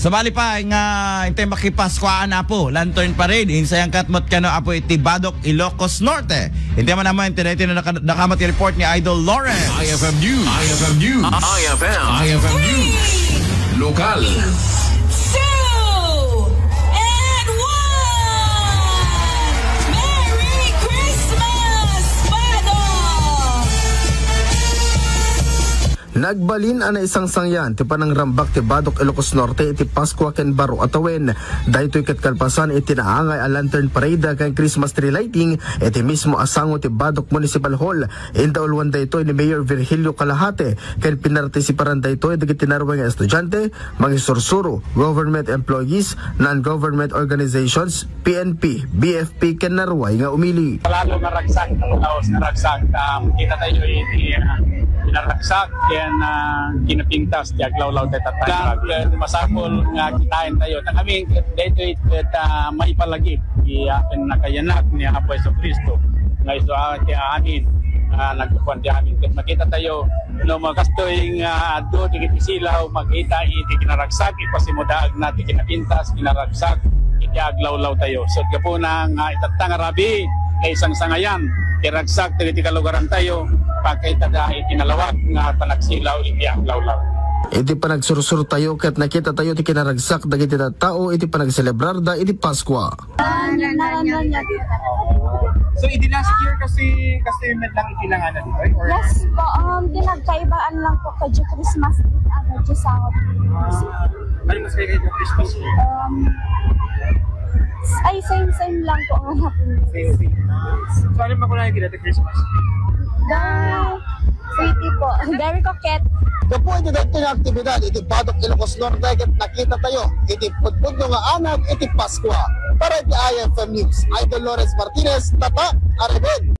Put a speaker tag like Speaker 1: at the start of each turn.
Speaker 1: Sabali pa nga intay makipaskwaan na po Lantern Parade insayang katmot kano apo iti Badok Ilocos Norte. Intay man naman intay na nakamati report ni Idol Lauren.
Speaker 2: IFM News. IFM News. IFM News. Lokal.
Speaker 3: Nagbalin ana isang sangyan ti panang rambak ti Badok Ilocos Norte iti Paskwa ken Baro Atawen. Daytoy ket kalpasan iti naangay a Lantern Parade ken Christmas tree lighting iti mismo asango ti Badok Municipal Hall. Indaulwan daytoy ni Mayor Virgilio Calahate ken pinartisiparan daytoy dagiti tinarway nga estudyante, mga sursuro, government employees, non-government organizations, PNP, BFP ken narway nga umili.
Speaker 4: Lalo nga ragsak, kita tayo iti pinaragsak yan kinapintas di aglawlaw tayo tatay masakol nga kitain tayo kami dito maipalagip i-akin na kayanak ni Apo Jesu Cristo nga iso ati amin nagkukuhan di amin makita tayo no makastoy nga do di silaw makita iti kinaragsak ipasimudaag natin kinapintas kinaragsak iti aglawlaw tayo so gapo na nga itatang arabi kay isang sangayan iragsak iti kalugaran tayo pakita da itinalawag nga panagsilaw iti aglawlaw.
Speaker 3: Iti panagsursur tayo ket nakita tayo ti kinaragsak dagiti tao iti panagselebrar da iti Paskwa.
Speaker 4: So iti last year kasi med lang itinanganan dito or
Speaker 5: yes po, dinagkaibaan lang po kadyo Christmas kadyo sangot.
Speaker 4: Ano mas kay Christmas?
Speaker 5: Ay same lang po ang hanapin.
Speaker 4: Same. So ano pa ko na kita Christmas?
Speaker 5: City po. Very coquette.
Speaker 6: Kapo iti dito nga aktibidad, iti Badok Ilocos Norte, ket nakita tayo, iti pudpud nga anag, iti Paskwa. Para iti IFM News, Idol Lawrence Martinez, Tata, Arabed.